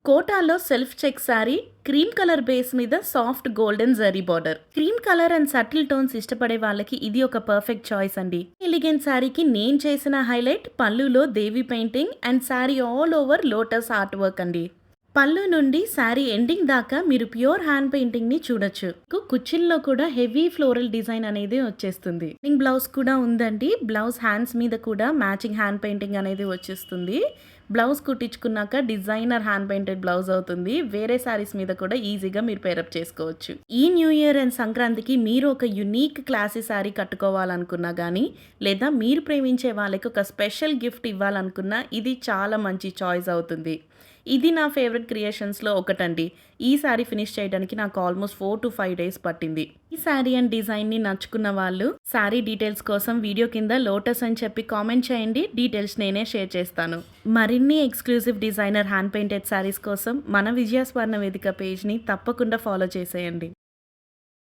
కోటాలో self check sari cream colour base మీద soft golden zari border. Cream colour and subtle tones ఇష్టపడే వాళ్ళకి ఇది ఒక పర్ఫెక్ట్ చాయిస్ అండి. ఎలిగెంట్ శారీకి నేను చేసిన హైలైట్ పళ్ళులో Devi painting and sari all over lotus art work అండి. పళ్ళు నుండి శారీ ఎండింగ్ దాకా మీరు ప్యూర్ హ్యాండ్ పెయింటింగ్ ని చూడొచ్చు. కుచ్చిల్లో కూడా హెవీ ఫ్లోరల్ డిజైన్ అనేది వచ్చేస్తుంది. బ్లౌజ్ కూడా ఉందండి. బ్లౌజ్ హ్యాండ్స్ మీద కూడా మ్యాచింగ్ హ్యాండ్ పెయింటింగ్ అనేది వచ్చేస్తుంది. బ్లౌజ్ కుట్టించుకున్నాక డిజైనర్ హ్యాండ్ పెయింటెడ్ బ్లౌజ్ అవుతుంది. వేరే శారీస్ మీద కూడా ఈజీగా మీరు పేరప్ చేసుకోవచ్చు. ఈ న్యూ ఇయర్ అండ్ సంక్రాంతికి మీరు ఒక యునీక్ క్లాసీ శారీ కట్టుకోవాలనుకున్నా కానీ, లేదా మీరు ప్రేమించే వాళ్ళకి ఒక స్పెషల్ గిఫ్ట్ ఇవ్వాలనుకున్నా ఇది చాలా మంచి చాయిస్ అవుతుంది. ఇది నా ఫేవరెట్ క్రియేషన్స్లో ఒకటండి. ఈ శారీ ఫినిష్ చేయడానికి నాకు ఆల్మోస్ట్ 4 to 5 days పట్టింది. ఈ శారీ అండ్ డిజైన్ని నచ్చుకున్న వాళ్ళు శారీ డీటెయిల్స్ కోసం వీడియో కింద లోటస్ అని చెప్పి కామెంట్ చేయండి. డీటెయిల్స్ నేనే షేర్ చేస్తాను. మరిన్ని exclusive designer hand painted saris కోసం మన విజయ స్వర్ణ వేదిక పేజ్ని తప్పకుండా ఫాలో చేసేయండి.